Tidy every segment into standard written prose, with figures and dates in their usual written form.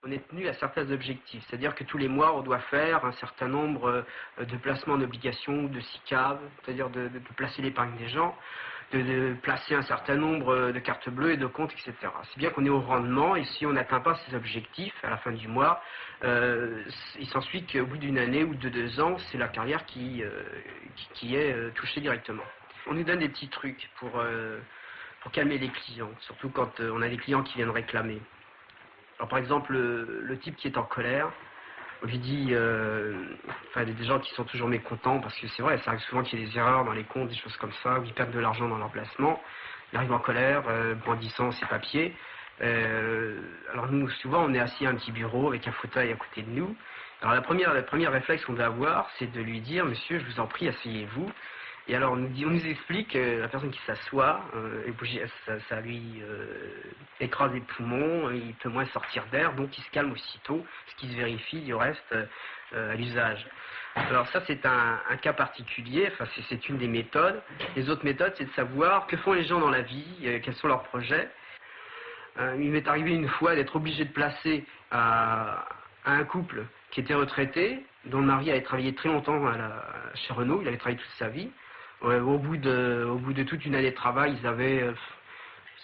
on est tenu à certains objectifs. C'est-à-dire que tous les mois, on doit faire un certain nombre de placements en obligation, de SICAV, c'est-à-dire de placer l'épargne des gens, de placer un certain nombre de cartes bleues et de comptes, etc. C'est bien qu'on est au rendement, et si on n'atteint pas ces objectifs à la fin du mois, il s'ensuit qu'au bout d'une année ou de 2 ans, c'est la carrière qui est touchée directement. On nous donne des petits trucs pour calmer les clients, surtout quand on a des clients qui viennent réclamer. Alors par exemple, le type qui est en colère, on lui dit, enfin des gens qui sont toujours mécontents, parce que c'est vrai, ça arrive souvent qu'il y ait des erreurs dans les comptes, des choses comme ça, où ils perdent de l'argent dans leur placement, il arrive en colère, brandissant ses papiers. Alors nous, souvent, on est assis à un petit bureau avec un fauteuil à côté de nous. Alors la première réflexe qu'on doit avoir, c'est de lui dire, monsieur, je vous en prie, asseyez-vous. Et alors on nous explique que la personne qui s'assoit, ça lui écrase les poumons, il peut moins sortir d'air, donc il se calme aussitôt, ce qui se vérifie du reste à l'usage. Alors ça c'est un cas particulier, enfin c'est une des méthodes. Les autres méthodes, c'est de savoir que font les gens dans la vie, quels sont leurs projets. Il m'est arrivé une fois d'être obligé de placer à un couple qui était retraité, dont le mari avait travaillé très longtemps chez Renault, il avait travaillé toute sa vie. Au bout de toute une année de travail, ils avaient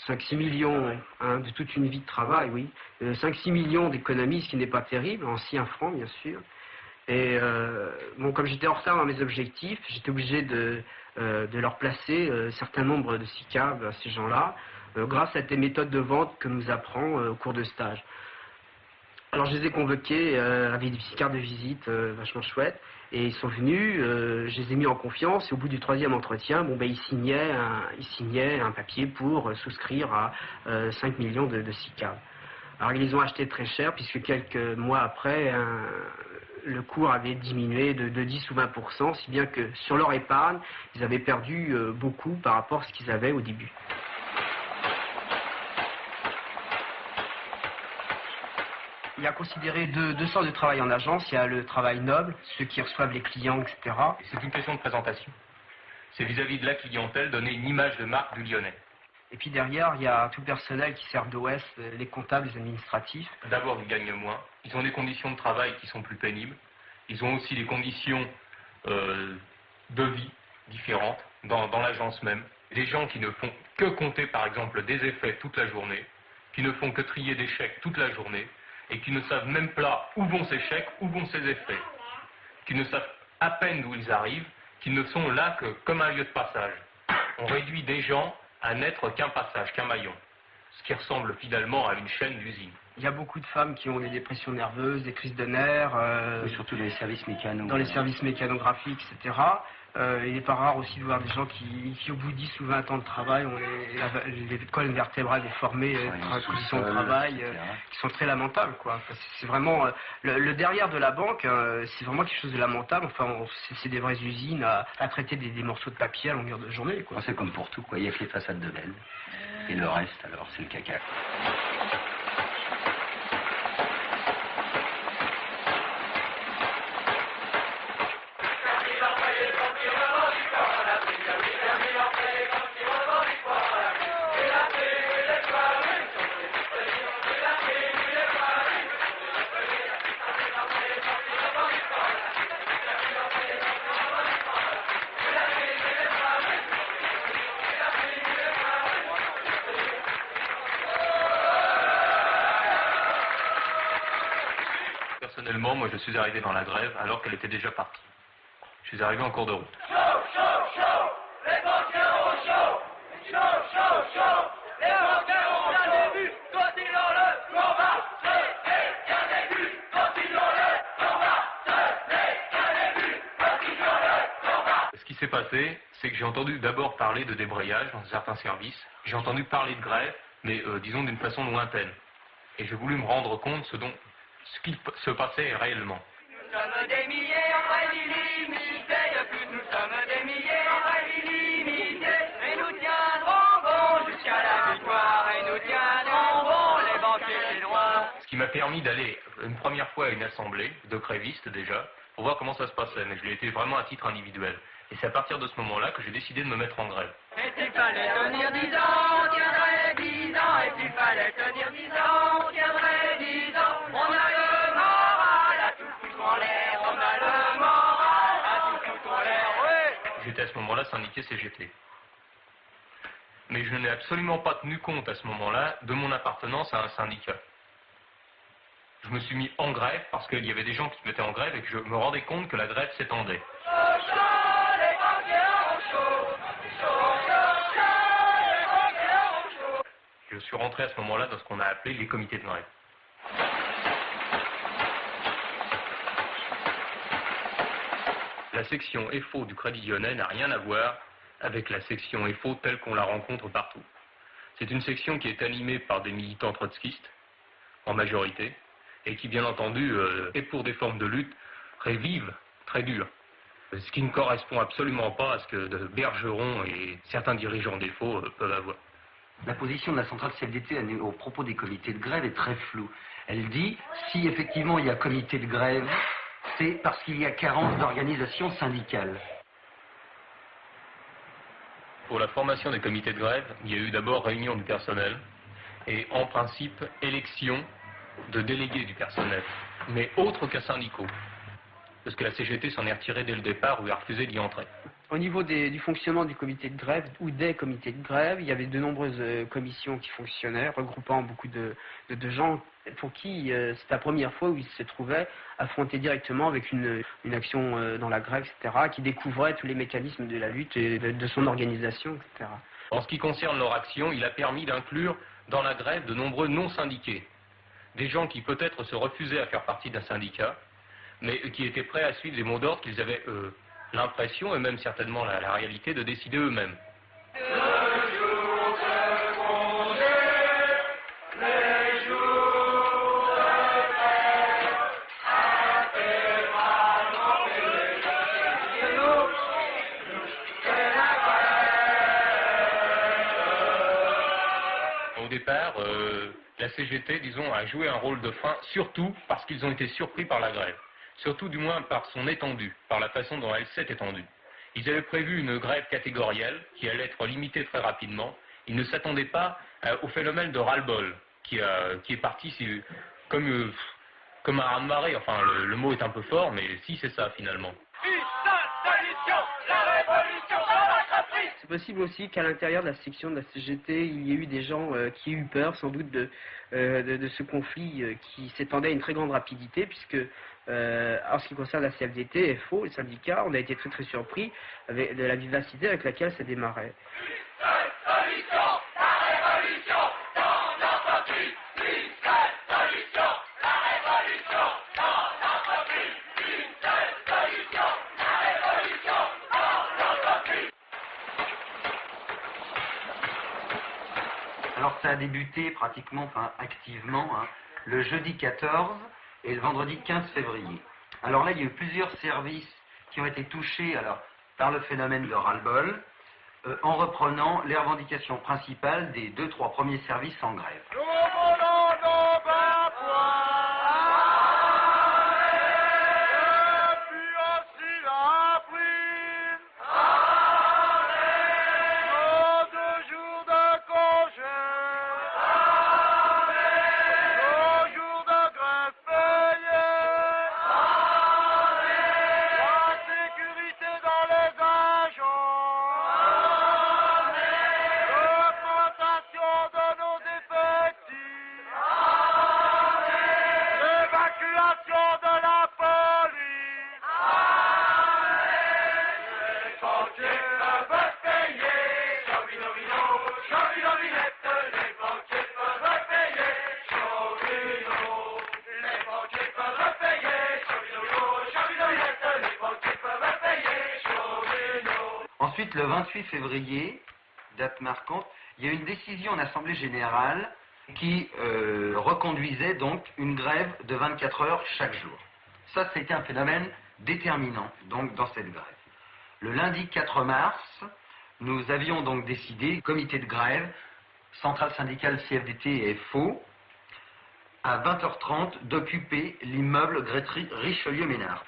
5-6 millions, de toute une vie de travail, oui. 5-6 millions d'économies, ce qui n'est pas terrible, en anciens francs, bien sûr. Et bon, comme j'étais en retard dans mes objectifs, j'étais obligé de leur placer un certain nombre de SICAV à ces gens-là, grâce à des méthodes de vente que nous apprend au cours de stage. Alors je les ai convoqués avec des petites cartes de visite vachement chouettes, et ils sont venus, je les ai mis en confiance, et au bout du 3e entretien, bon, ben, ils signaient un papier pour souscrire à 5 millions de SICAV. Alors ils les ont achetés très cher, puisque quelques mois après, le cours avait diminué de 10 ou 20%, si bien que sur leur épargne, ils avaient perdu beaucoup par rapport à ce qu'ils avaient au début. Il y a considéré deux sortes de travail en agence. Il y a le travail noble, ceux qui reçoivent les clients, etc. C'est une question de présentation. C'est vis-à-vis de la clientèle donner une image de marque du Lyonnais. Et puis derrière, il y a tout le personnel qui sert d'OS, les comptables, les administratifs. D'abord, ils gagnent moins. Ils ont des conditions de travail qui sont plus pénibles. Ils ont aussi des conditions de vie différentes dans l'agence même. Les gens qui ne font que compter, par exemple, des effets toute la journée, qui ne font que trier des chèques toute la journée, et qui ne savent même pas où vont ces chèques, où vont ces effets, qui ne savent à peine d'où ils arrivent, qui ne sont là que comme un lieu de passage. On réduit des gens à n'être qu'un passage, qu'un maillon, ce qui ressemble finalement à une chaîne d'usine. Il y a beaucoup de femmes qui ont des dépressions nerveuses, des crises de nerfs. Surtout dans les services mécanos. Dans les services mécanographiques, etc. Il n'est pas rare aussi de voir des gens qui au bout de 10 ou 20 ans de travail, ont les colonnes vertébrales déformées, conditions de travail, qui sont très lamentables, quoi. Enfin, c'est vraiment le derrière de la banque, c'est vraiment quelque chose de lamentable. Enfin, c'est des vraies usines à traiter des morceaux de papier à longueur de journée, quoi. C'est comme pour tout, quoi. Il y a que les façades de belles. Et le reste, alors, c'est le caca. Personnellement, moi je suis arrivé dans la grève alors qu'elle était déjà partie. Je suis arrivé en cours de route. Chaud, chaud, chaud, les banquiers au chaud. Chaud, chaud, chaud, les banquiers au bien début. Continuons le combat, c'est bien début. Continuons le combat, c'est bien début. Continuons le combat. Ce qui s'est passé, c'est que j'ai entendu d'abord parler de débrayage dans certains services. J'ai entendu parler de grève, mais disons d'une façon lointaine. Et j'ai voulu me rendre compte ce qui se passait réellement. Nous sommes des milliers en grève illimitée, de plus nous sommes des milliers en grève illimitée, et nous tiendrons bon jusqu'à la victoire, et nous tiendrons bon les banquiers des droits. Ce qui m'a permis d'aller une première fois à une assemblée de grévistes déjà, pour voir comment ça se passait, mais je l'ai été vraiment à titre individuel. Et c'est à partir de ce moment-là que j'ai décidé de me mettre en grève. Et s'il fallait tenir 10 ans, on tiendrait 10 ans, et s'il fallait tenir 10 ans, on tiendrait 10 ans, on a moment-là syndiqué CGT. Mais je n'ai absolument pas tenu compte à ce moment-là de mon appartenance à un syndicat. Je me suis mis en grève parce qu'il y avait des gens qui se mettaient en grève et que je me rendais compte que la grève s'étendait. Je suis rentré à ce moment-là dans ce qu'on a appelé les comités de grève. La section FO du Crédit Lyonnais n'a rien à voir avec la section FO telle qu'on la rencontre partout. C'est une section qui est animée par des militants trotskistes, en majorité, et qui, bien entendu, est pour des formes de lutte très vives, très dures. Ce qui ne correspond absolument pas à ce que Bergeron et certains dirigeants des FO peuvent avoir. La position de la centrale CFDT au propos des comités de grève est très floue. Elle dit, si effectivement il y a comité de grève, c'est parce qu'il y a carence d'organisation syndicale. Pour la formation des comités de grève, il y a eu d'abord réunion du personnel et en principe élection de délégués du personnel, mais autres qu'à syndicaux. Parce que la CGT s'en est retirée dès le départ ou a refusé d'y entrer. Au niveau du fonctionnement du comité de grève ou des comités de grève, il y avait de nombreuses commissions qui fonctionnaient, regroupant beaucoup de gens pour qui c'est la première fois où ils se trouvaient affrontés directement avec une action dans la grève, etc., qui découvraient tous les mécanismes de la lutte et de son organisation, etc. En ce qui concerne leur action, il a permis d'inclure dans la grève de nombreux non-syndiqués. Des gens qui peut-être se refusaient à faire partie d'un syndicat, mais qui étaient prêts à suivre les mots d'ordre qu'ils avaient l'impression, et même certainement la réalité, de décider eux-mêmes. Au départ, la CGT, disons, a joué un rôle de frein, surtout parce qu'ils ont été surpris par la grève. Surtout du moins par son étendue, par la façon dont elle s'est étendue. Ils avaient prévu une grève catégorielle qui allait être limitée très rapidement. Ils ne s'attendaient pas au phénomène de ras-le-bol qui est parti comme un raz-de-marée. Enfin, le mot est un peu fort, mais si, c'est ça finalement. C'est possible aussi qu'à l'intérieur de la section de la CGT, il y ait eu des gens qui aient eu peur sans doute de ce conflit qui s'étendait à une très grande rapidité, puisque en ce qui concerne la CFDT, FO, les syndicats, on a été très très surpris de la vivacité avec laquelle ça démarrait. Alors ça a débuté pratiquement, activement, le jeudi 14 et le vendredi 15 février. Alors là, il y a eu plusieurs services qui ont été touchés par le phénomène de ras-le-bol, en reprenant les revendications principales des 2-3 premiers services en grève. Ensuite, le 28 février, date marquante, il y a eu une décision en Assemblée Générale qui reconduisait donc une grève de 24 heures chaque jour. Ça, c'était un phénomène déterminant donc dans cette grève. Le lundi 4 mars, nous avions donc décidé, comité de grève, centrale syndicale CFDT et FO, à 20h30 d'occuper l'immeuble Grétry Richelieu-Ménard.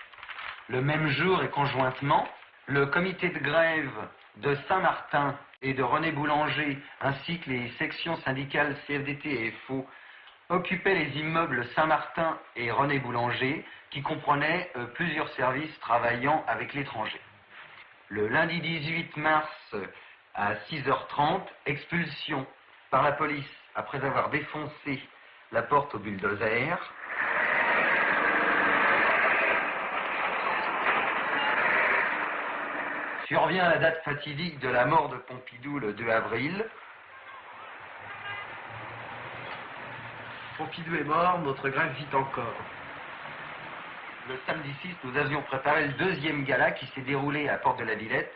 Le même jour et conjointement, le comité de grève de Saint-Martin et de René Boulanger, ainsi que les sections syndicales CFDT et FO, occupaient les immeubles Saint-Martin et René Boulanger, qui comprenaient plusieurs services travaillant avec l'étranger. Le lundi 18 mars à 6h30, expulsion par la police après avoir défoncé la porte au bulldozer. Survient la date fatidique de la mort de Pompidou le 2 avril. Pompidou est mort, notre grève vit encore. Le samedi 6, nous avions préparé le deuxième gala qui s'est déroulé à Porte de la Villette.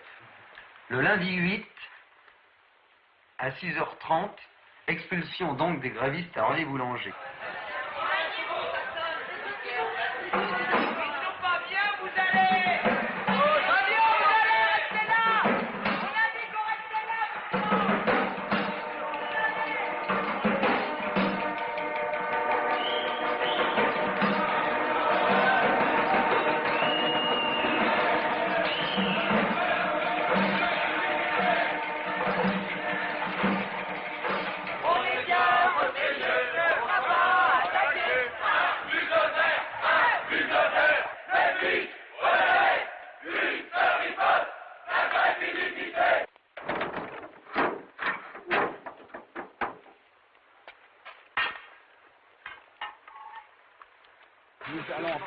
Le lundi 8, à 6h30, expulsion donc des grévistes à René-Boulanger.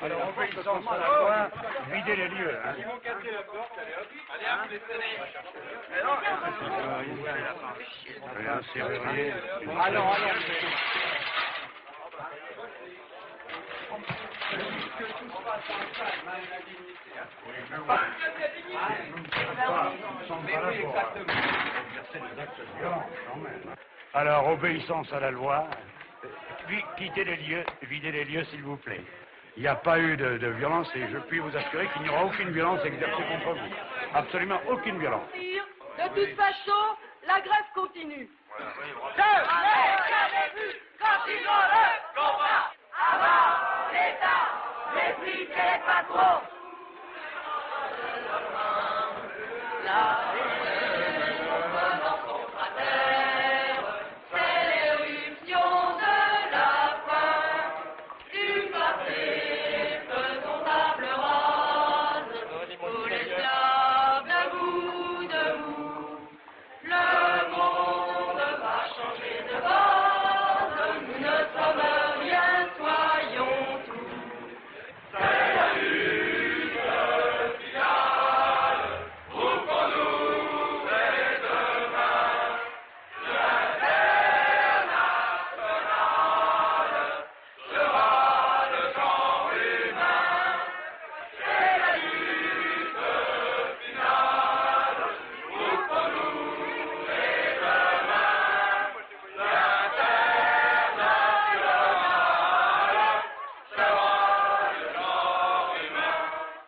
Alors, obéissance à la loi, vider les lieux. Hein. Ils vont casser la porte, allez hop, les sonnez. Allons. Alors, obéissance à la loi, quittez les lieux, videz les lieux s'il vous plaît. Il n'y a pas eu de violence et je puis vous assurer qu'il n'y aura aucune violence exercée contre vous. Absolument aucune violence. De toute façon, la grève continue. Je n'ai jamais vu continuer le combat avant l'État, les flics et les patrons.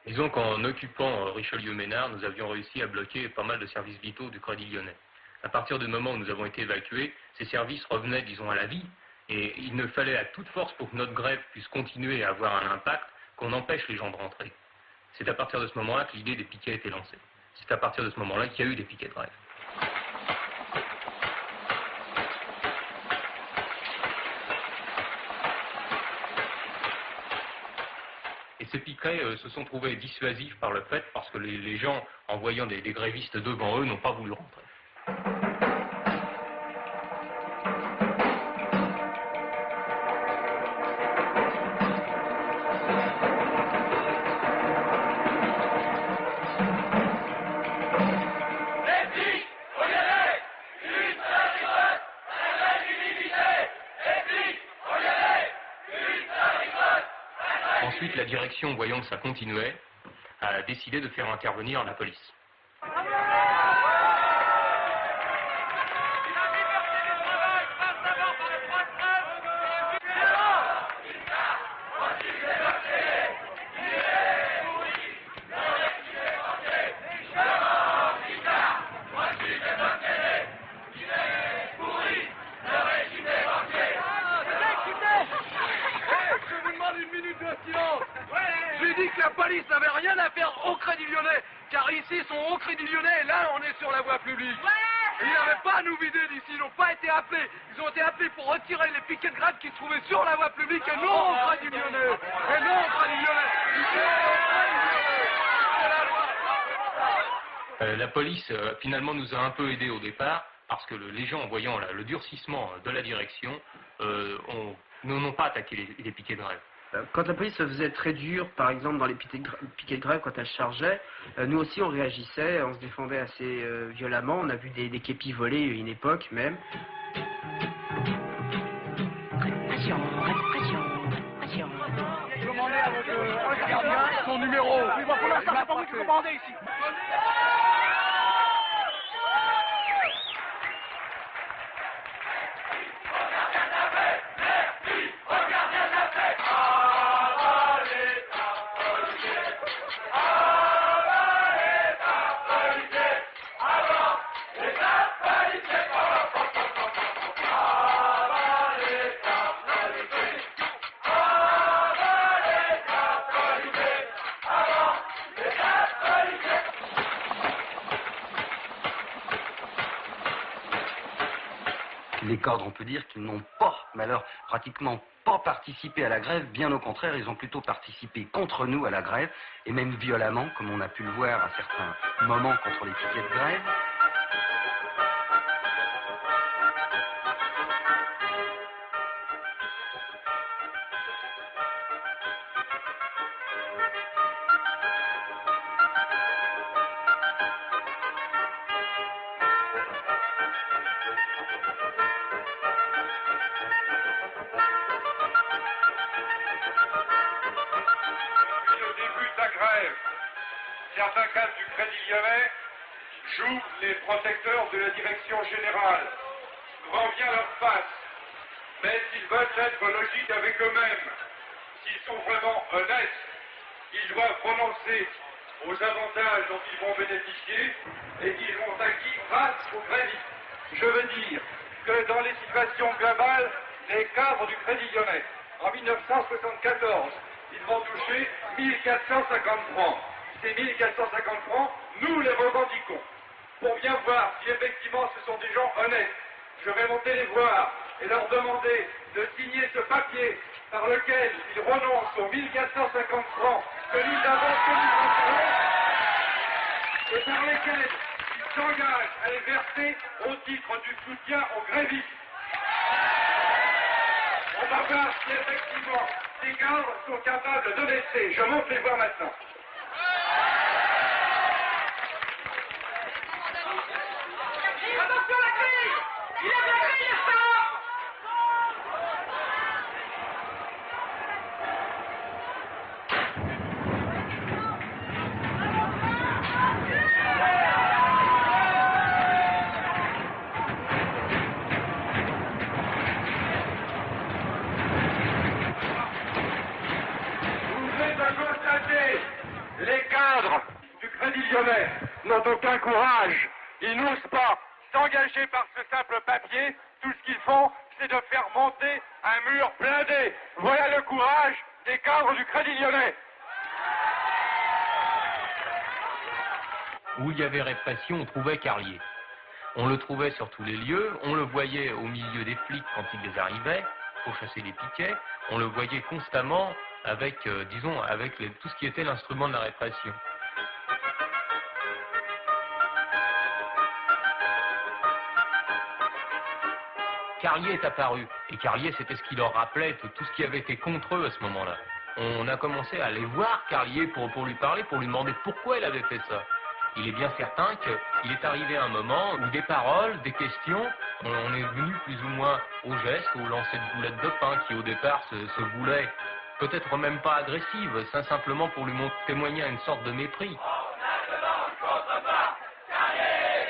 Disons qu'en occupant Richelieu-Ménard, nous avions réussi à bloquer pas mal de services vitaux du Crédit Lyonnais. À partir du moment où nous avons été évacués, ces services revenaient, disons, à la vie, et il ne fallait à toute force pour que notre grève puisse continuer à avoir un impact qu'on empêche les gens de rentrer. C'est à partir de ce moment-là que l'idée des piquets a été lancée. C'est à partir de ce moment-là qu'il y a eu des piquets de grève. Et ces piquets se sont trouvés dissuasifs par le fait parce que les gens, en voyant des grévistes devant eux, n'ont pas voulu rentrer. Ensuite, la direction, voyant que ça continuait, a décidé de faire intervenir la police. J'ai dit que la police n'avait rien à faire au Crédit Lyonnais, car ici ils sont au Crédit Lyonnais et là on est sur la voie publique. Ils n'avaient pas à nous vider d'ici, ils n'ont pas été appelés. Ils ont été appelés pour retirer les piquets de grève qui se trouvaient sur la voie publique et non au Crédit Lyonnais. Et non au Crédit Lyonnais. C'est la loi. La police, finalement, nous a un peu aidés au départ, parce que les gens, en voyant le durcissement de la direction, n'ont pas attaqué les piquets de grève. Quand la police se faisait très dure, par exemple dans les piquets de grève, quand elle chargeait, nous aussi on réagissait, on se défendait assez violemment. On a vu des képis voler une époque même. Répression, répression, répression. Demandez à votre gardien son numéro. Oui, pour l'instant, c'est pas vous qui commandez ici. Les cadres, on peut dire qu'ils n'ont pas, mais alors pratiquement pas participé à la grève, bien au contraire, ils ont plutôt participé contre nous à la grève, et même violemment, comme on a pu le voir à certains moments contre les piquets de grève. Certains cadres du Crédit Lyonnais jouent les protecteurs de la direction générale. Grand bien leur face. Mais s'ils veulent être logiques avec eux-mêmes, s'ils sont vraiment honnêtes, ils doivent prononcer aux avantages dont ils vont bénéficier et qu'ils ont acquis grâce au crédit. Je veux dire que dans les situations globales, les cadres du Crédit Lyonnais, en 1974, ils vont toucher 1450 francs. Ces 1450 francs, nous les revendiquons. Pour bien voir si effectivement ce sont des gens honnêtes, je vais monter les voir et leur demander de signer ce papier par lequel ils renoncent aux 1450 francs que nous avons tenus et par lesquels ils s'engagent à les verser au titre du soutien aux grévistes. On va voir si effectivement ces cadres sont capables de laisser. Je monte les voir maintenant. Attention la grille! Il est la grille, les salauds! Vous venez de constater, les cadres du Crédit Lyonnais n'ont aucun courage. Ils n'osent pas s'engager par ce simple papier. Tout ce qu'ils font, c'est de faire monter un mur blindé. Voilà le courage des cadres du Crédit Lyonnais. Où il y avait répression, on trouvait Carlier. On le trouvait sur tous les lieux, on le voyait au milieu des flics quand ils les arrivaient pour chasser les piquets, on le voyait constamment avec, avec tout ce qui était l'instrument de la répression. Carlier est apparu, et Carlier c'était ce qui leur rappelait tout ce qui avait été contre eux à ce moment-là. On a commencé à aller voir Carlier pour lui parler, pour lui demander pourquoi il avait fait ça. Il est bien certain qu'il est arrivé un moment où des paroles, des questions, on est venu plus ou moins au geste, au lancer de boulettes de pain qui au départ se voulait peut-être même pas agressive, simplement pour lui témoigner à une sorte de mépris. Carré,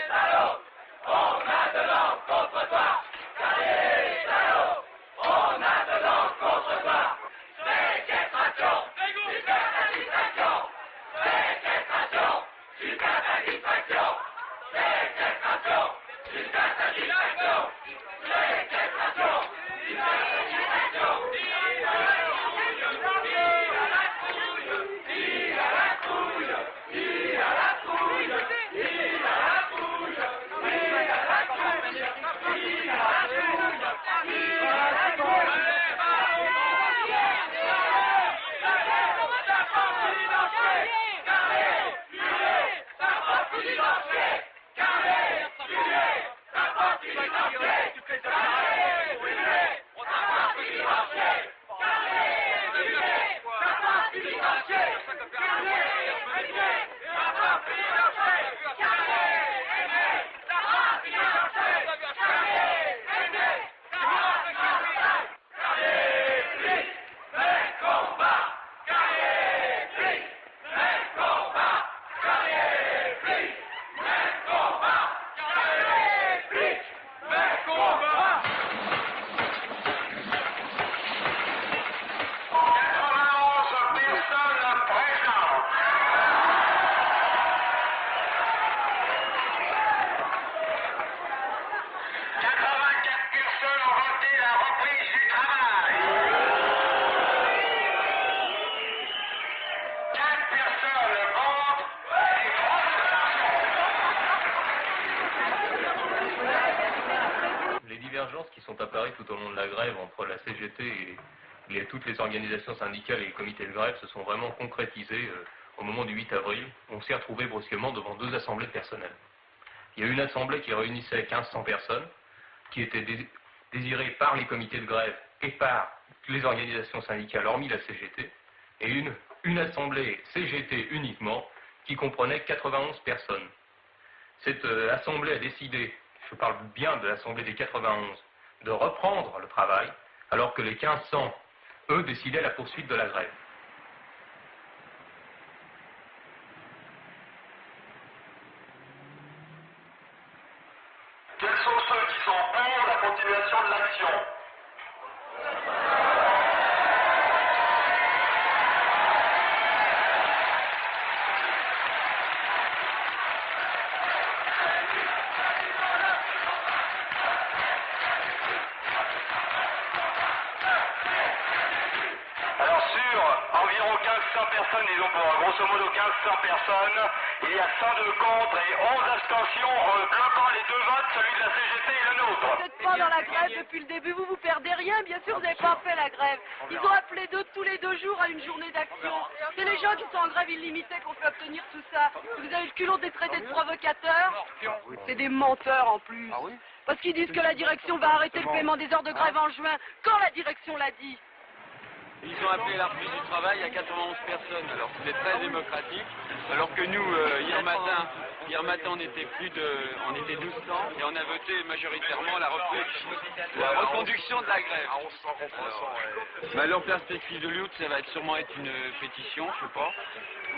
Qui sont apparues tout au long de la grève entre la CGT et toutes les organisations syndicales et les comités de grève se sont vraiment concrétisées au moment du 8 avril. On s'est retrouvé brusquement devant deux assemblées de personnel. Il y a une assemblée qui réunissait 1500 personnes, qui était désirée par les comités de grève et par les organisations syndicales, hormis la CGT, et une assemblée CGT uniquement, qui comprenait 91 personnes. Cette assemblée a décidé, je parle bien de l'assemblée des 91, de reprendre le travail, alors que les 1500, eux, décidaient la poursuite de la grève. Quels sont ceux qui sont pour la continuation de l'action? Alors sur environ 1500 personnes, disons pour grosso modo 1500 personnes, il y a 102 contre et 11 abstentions bloquant les deux votes, celui de la CGT et le nôtre. Vous n'êtes pas dans la grève depuis le début, vous perdez rien, bien sûr, vous n'avez pas fait la grève. Ils ont appelé tous les 2 jours à une journée d'action. C'est les gens qui sont en grève illimitée qu'on fait obtenir tout ça. Vous avez le culot des traités de provocateurs. C'est des menteurs en plus. Parce qu'ils disent que la direction va arrêter le paiement des heures de grève en juin, quand la direction l'a dit. Ils ont appelé la reprise du travail à 91 personnes, alors c'était très démocratique, alors que nous, hier matin, on était on était 1200 et on a voté majoritairement la reconduction de la grève. Alors, en perspective de lutte, ça va sûrement être une pétition, je sais pas.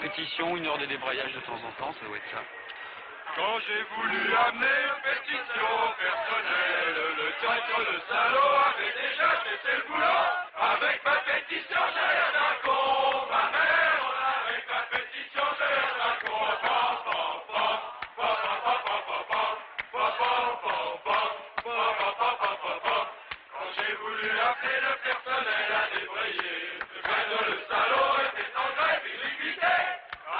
Pétition, 1 heure de débrayage de temps en temps, ça doit être ça. Quand j'ai voulu amener une pétition personnelle, le traître, le salaud avait déjà cessé le boulot. Avec ma pétition, j'ai l'air d'un con. Ma mère, avec ma pétition, j'ai l'air d'un con. Quand j'ai voulu appeler le personnel à débrayer, le traître, le salaud était en grève illimitée.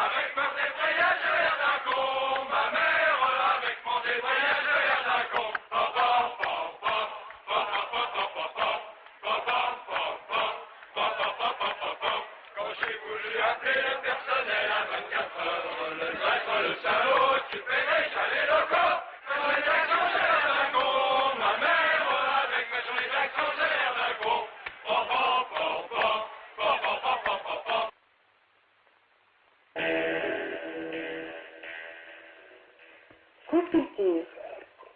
Avec ma débrayage, j'ai l'air d'un con. Ma mère, avec mon débrayage, j'ai l'air d'un con. Quand j'ai voulu appeler le personnel à 24 heures, le traître, le salaud, occupait déjà les locaux. Ma journée d'action, j'ai l'air d'un con. Ma mère, avec ma journée d'action, j'ai l'air d'un con.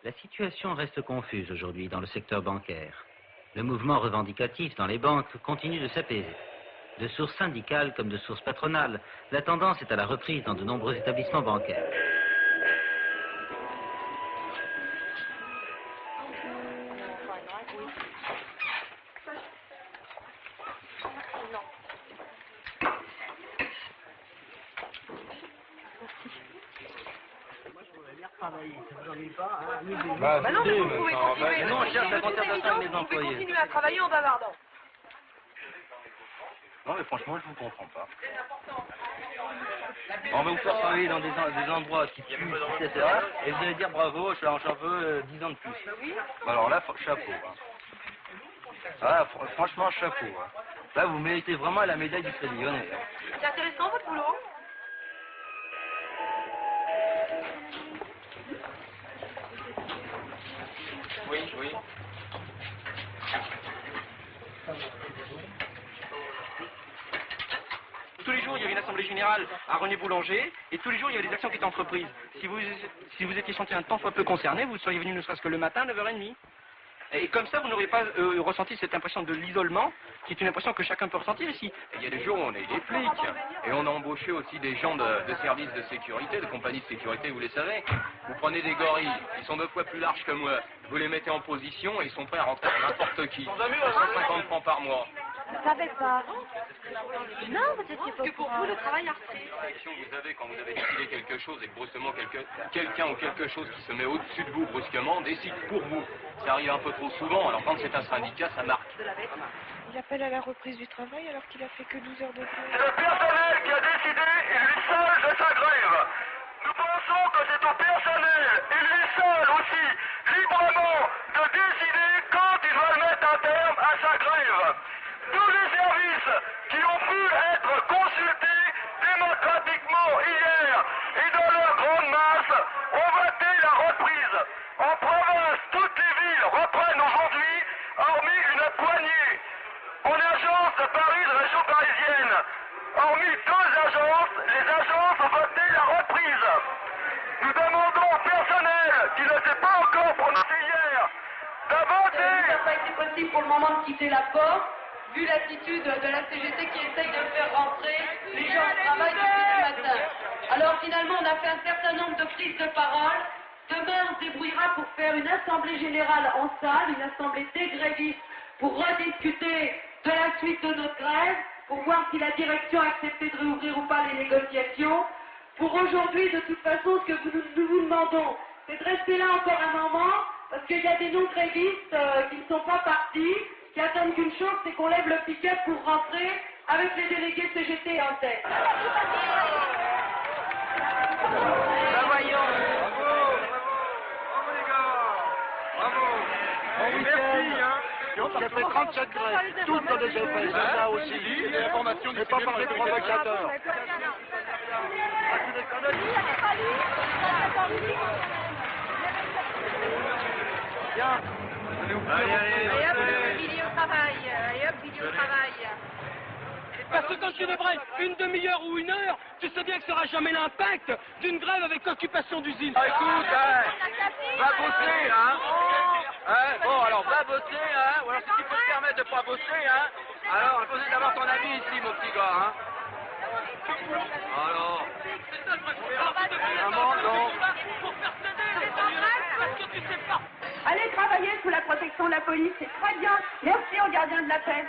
La situation reste confuse aujourd'hui dans le secteur bancaire. Le mouvement revendicatif dans les banques continue de s'apaiser. De sources syndicales comme de sources patronales, la tendance est à la reprise dans de nombreux établissements bancaires. Bah non, mais vous pouvez continuer. Nous, on cherche la concertation avec les Vous pouvez employés. continuer à travailler en bavardant. Non mais franchement je vous comprends pas. On va vous faire travailler dans des endroits qui puent, etc. Et vous allez dire bravo, j'en veux 10 ans de plus. Bah alors là, chapeau. Hein. Ah, franchement chapeau. Hein. Là vous méritez vraiment la médaille du Crédit Lyonnais. Hein. C'est intéressant votre boulot. Oui, oui. Tous les jours, il y avait une assemblée générale à René Boulanger, et tous les jours, il y avait des actions qui étaient entreprises. Si vous étiez senti un tant soit peu concerné, vous seriez venu ne serait-ce que le matin à 9h30. Et comme ça, vous n'auriez pas ressenti cette impression de l'isolement, qui est une impression que chacun peut ressentir ici. Il y a des jours où on a eu des flics, et on a embauché aussi des gens de services de sécurité, de compagnies de sécurité, vous les savez. Vous prenez des gorilles, ils sont 9 fois plus larges que moi, vous les mettez en position et ils sont prêts à rentrer à n'importe qui. 150 francs par mois. Vous savez pas. Non, vous étiez pas. Que pour vous, le travail a repris. L'action que vous avez quand vous avez décidé quelque chose et que brusquement quelqu'un ou quelque chose qui se met au-dessus de vous brusquement décide pour vous. Ça arrive un peu trop souvent, alors quand c'est un syndicat, ça marque. Il appelle à la reprise du travail alors qu'il a fait que 12 heures de grève. C'est le personnel qui a décidé, et lui seul, de sa grève. Nous pensons que c'est au personnel, et lui seul aussi, librement, de décider quand il va mettre un terme à sa grève. Tous les services qui ont pu être consultés démocratiquement hier et dans leur grande masse ont voté la reprise. En province, toutes les villes reprennent aujourd'hui, hormis une poignée. En agence de Paris, de la région parisienne, hormis 2 agences, les agences ont voté la reprise. Nous demandons au personnel qui ne s'est pas encore prononcé hier de voter. Ça n'a pas été possible pour le moment de quitter la porte, vu l'attitude de la CGT qui essaye de faire rentrer les gens au travail depuis ce matin. Alors finalement, on a fait un certain nombre de prises de parole. Demain, on se débrouillera pour faire une assemblée générale en salle, une assemblée des grévistes, pour rediscuter de la suite de notre grève, pour voir si la direction a accepté de réouvrir ou pas les négociations. Pour aujourd'hui, de toute façon, ce que nous vous demandons, c'est de rester là encore un moment, parce qu'il y a des non-grévistes qui ne sont pas partis, qui attendent qu'une chose, c'est qu'on lève le piquet pour rentrer avec les délégués CGT en tête. Ben voyons. Bravo les gars. Bravo. Merci hein. J'ai fait 37 grèves, toutes que j'ai fait, c'est ça aussi. J'ai pas parlé de provocateurs. Bien. Allez, Billy au travail. Allez hop, Billy au travail. Parce que quand tu devrais une demi-heure ou une heure, tu sais bien que ce sera jamais l'impact d'une grève avec occupation d'usine. Ah, écoute, va bosser, hein. Bon, alors va bosser, hein. Ou alors si tu peux te permettre de pas bosser, hein. Alors, il faut d'avoir ton avis ici, mon petit gars, hein. Alors. Maman, non. Allez travailler sous la protection de la police, c'est très bien. Merci aux gardiens de la paix.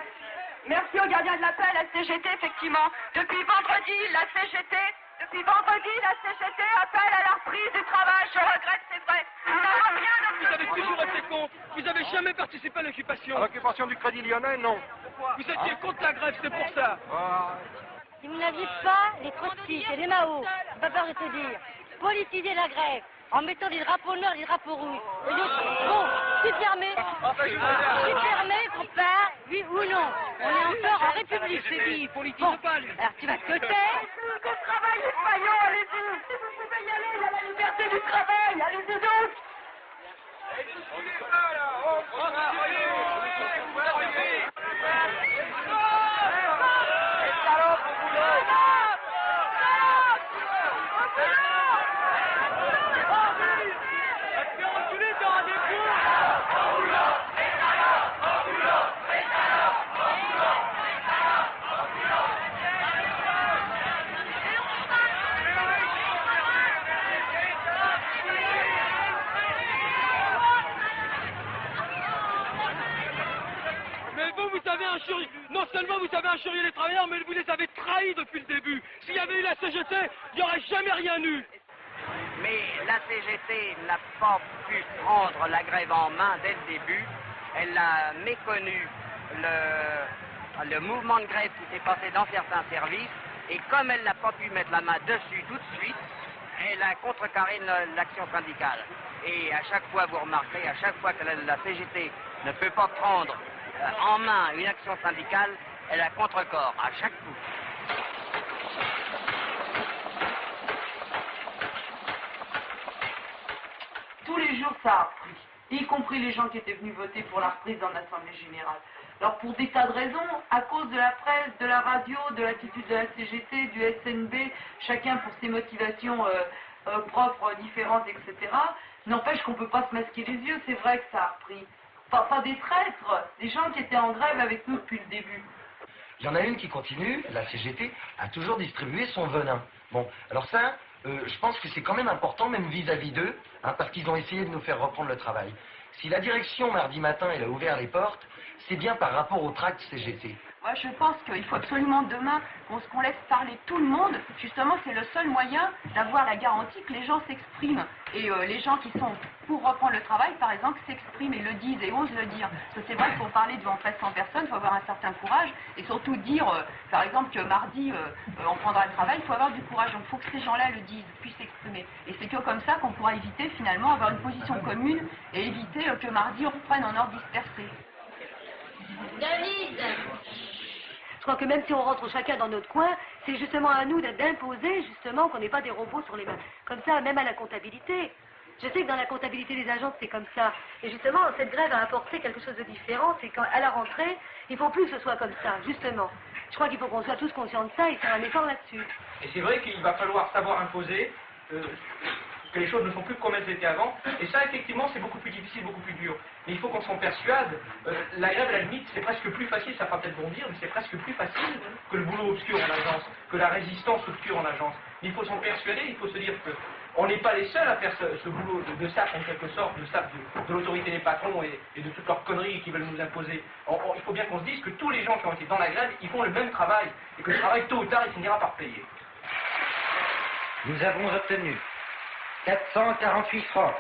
Merci aux gardiens de la paix, la CGT, effectivement. Depuis vendredi, la CGT appelle à la reprise du travail. Je regrette, c'est vrai. Vous avez toujours été contre. Vous n'avez jamais participé à l'occupation. À l'occupation du Crédit Lyonnais, non. Vous étiez contre la grève, c'est pour ça. Si vous n'aviez pas les trotskistes et les Mao, pas peur de te dire, politiser la grève en mettant des drapeaux noirs et des drapeaux rouges. Bon, c'est fermé. C'est fermé, qu'on part, oui ou non. On est encore en République. C'est dit, politise Bon, pas, lui. alors tu vas te taire. Le travail est faillant, allez-y. Si vous pouvez y aller, il y a la liberté du travail. Allez-y donc. Non seulement vous avez injurié les travailleurs, mais vous les avez trahis depuis le début. S'il y avait eu la CGT, il n'y aurait jamais rien eu. Mais la CGT n'a pas pu prendre la grève en main dès le début. Elle a méconnu le mouvement de grève qui s'est passé dans certains services. Et comme elle n'a pas pu mettre la main dessus tout de suite, elle a contrecarré l'action syndicale. Et à chaque fois, vous remarquez, à chaque fois que la CGT ne peut pas prendre en main une action syndicale, elle a contre-corps à chaque coup. Tous les jours, ça a repris. y compris les gens qui étaient venus voter pour la reprise dans l'Assemblée générale. Alors pour des tas de raisons, à cause de la presse, de la radio, de l'attitude de la CGT, du SNB, chacun pour ses motivations propres, différentes, etc., n'empêche qu'on ne peut pas se masquer les yeux, c'est vrai que ça a repris. Pas des traîtres, des gens qui étaient en grève avec nous depuis le début. Il y en a une qui continue, la CGT, a toujours distribué son venin. Bon, alors ça, je pense que c'est quand même important, même vis-à-vis d'eux, hein, parce qu'ils ont essayé de nous faire reprendre le travail. Si la direction, mardi matin, elle a ouvert les portes, c'est bien par rapport au tract CGT. Moi, je pense qu'il faut absolument demain qu'on laisse parler tout le monde. Justement, c'est le seul moyen d'avoir la garantie que les gens s'expriment. Et les gens qui sont pour reprendre le travail, par exemple, s'expriment et le disent et osent le dire. Parce que c'est vrai que pour parler devant 1300 personnes, il faut avoir un certain courage. Et surtout dire, par exemple, que mardi, on prendra le travail, il faut avoir du courage. Donc il faut que ces gens-là le disent, puissent s'exprimer. Et c'est que comme ça qu'on pourra éviter, finalement, avoir une position commune et éviter que mardi, on reprenne en ordre dispersé. David, je crois que même si on rentre chacun dans notre coin, c'est justement à nous d'imposer justement qu'on n'ait pas des robots sur les mains. Comme ça, même à la comptabilité. Je sais que dans la comptabilité des agences, c'est comme ça. Et justement, cette grève a apporté quelque chose de différent. C'est qu'à la rentrée, il ne faut plus que ce soit comme ça, justement. Je crois qu'il faut qu'on soit tous conscients de ça et faire un effort là-dessus. Et c'est vrai qu'il va falloir savoir imposer que les choses ne sont plus comme elles étaient avant. Et ça, effectivement, c'est beaucoup plus difficile, beaucoup plus dur. Mais il faut qu'on s'en persuade. La grève, à la limite, c'est presque plus facile, ça fera peut-être bondir, mais c'est presque plus facile que le boulot obscur en agence, que la résistance obscure en agence. Mais il faut s'en persuader, il faut se dire que on n'est pas les seuls à faire ce boulot de sape, en quelque sorte, de sape de l'autorité des patrons et de toutes leurs conneries qu'ils veulent nous imposer. Il faut bien qu'on se dise que tous les gens qui ont été dans la grève, ils font le même travail, et que le travail, tôt ou tard, il finira par payer. Nous avons obtenu 448 francs,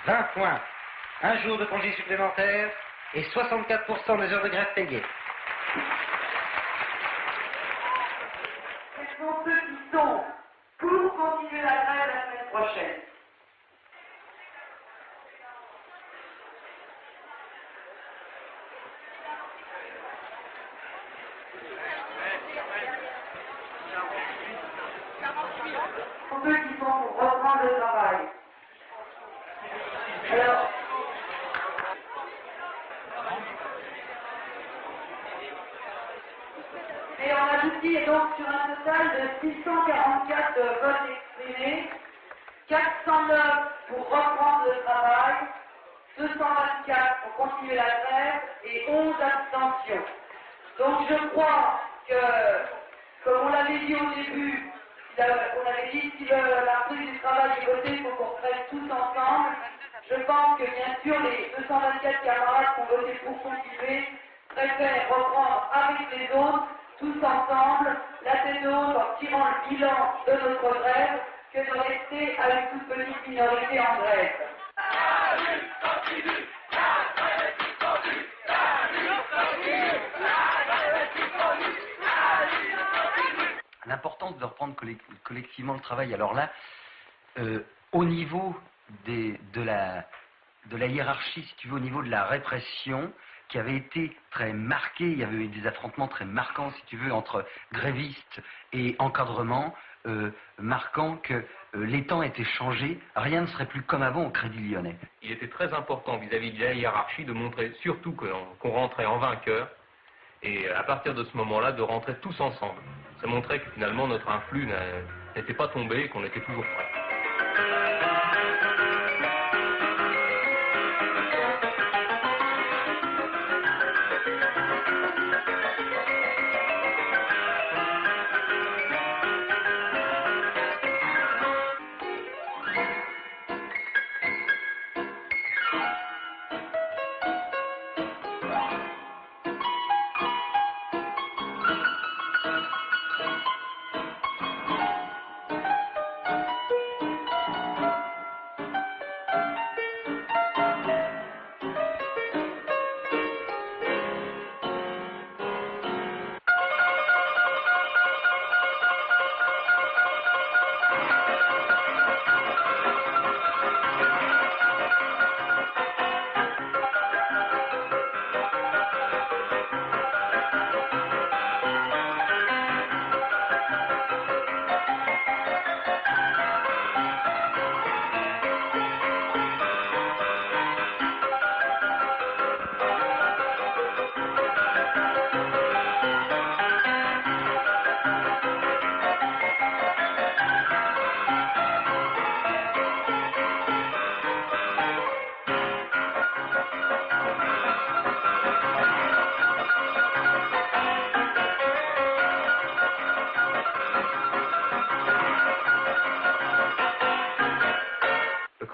20 points, un jour de congé supplémentaire et 64% des heures de grève payées. Quels sont ceux qui sont pour continuer la grève la semaine prochaine? Pour ceux qui sont pour reprendre le travail. Alors, et on aboutit donc sur un total de 644 votes exprimés, 409 pour reprendre le travail, 224 pour continuer la grève et 11 abstentions. Donc je crois que, comme on l'avait dit au début, on avait dit si la reprise du travail est votée, il faut qu'on reprenne tous ensemble. Je pense que bien sûr les 224 camarades qui ont voté pour continuer préfèrent reprendre avec les autres, tous ensemble, la tête haute en tirant le bilan de notre grève, que de rester à une toute petite minorité en grève. L'importance de reprendre collectivement le travail. Alors là, au niveau de la hiérarchie, si tu veux, au niveau de la répression, qui avait été très marquée, il y avait eu des affrontements très marquants, si tu veux, entre grévistes et encadrement, marquant que les temps étaient changés, rien ne serait plus comme avant au Crédit Lyonnais. Il était très important vis-à-vis de la hiérarchie de montrer surtout qu'on rentrait en vainqueur, et à partir de ce moment-là, de rentrer tous ensemble. Ça montrait que finalement notre influx n'était pas tombé et qu'on était toujours prêts.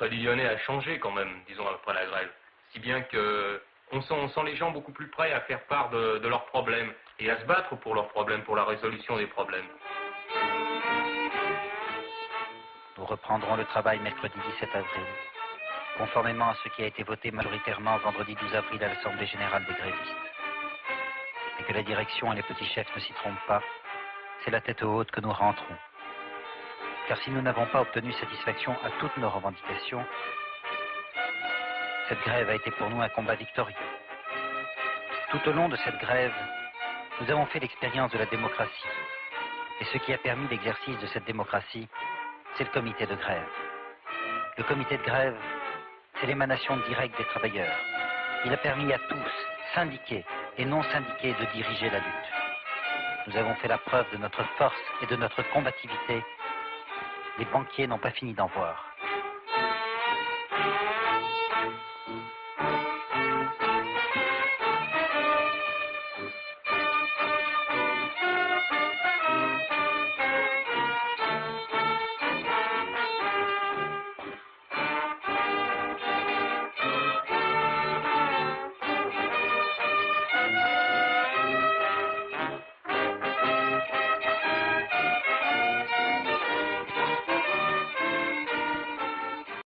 Crédit Lyonnais a changé quand même, disons, après la grève. Si bien que on sent les gens beaucoup plus prêts à faire part de leurs problèmes et à se battre pour leurs problèmes, pour la résolution des problèmes. Nous reprendrons le travail mercredi 17 avril, conformément à ce qui a été voté majoritairement vendredi 12 avril à l'Assemblée générale des grévistes. Et que la direction et les petits chefs ne s'y trompent pas, c'est la tête haute que nous rentrons. Car si nous n'avons pas obtenu satisfaction à toutes nos revendications, cette grève a été pour nous un combat victorieux. Tout au long de cette grève, nous avons fait l'expérience de la démocratie. Et ce qui a permis l'exercice de cette démocratie, c'est le comité de grève. Le comité de grève, c'est l'émanation directe des travailleurs. Il a permis à tous, syndiqués et non syndiqués, de diriger la lutte. Nous avons fait la preuve de notre force et de notre combativité. Les banquiers n'ont pas fini d'en voir.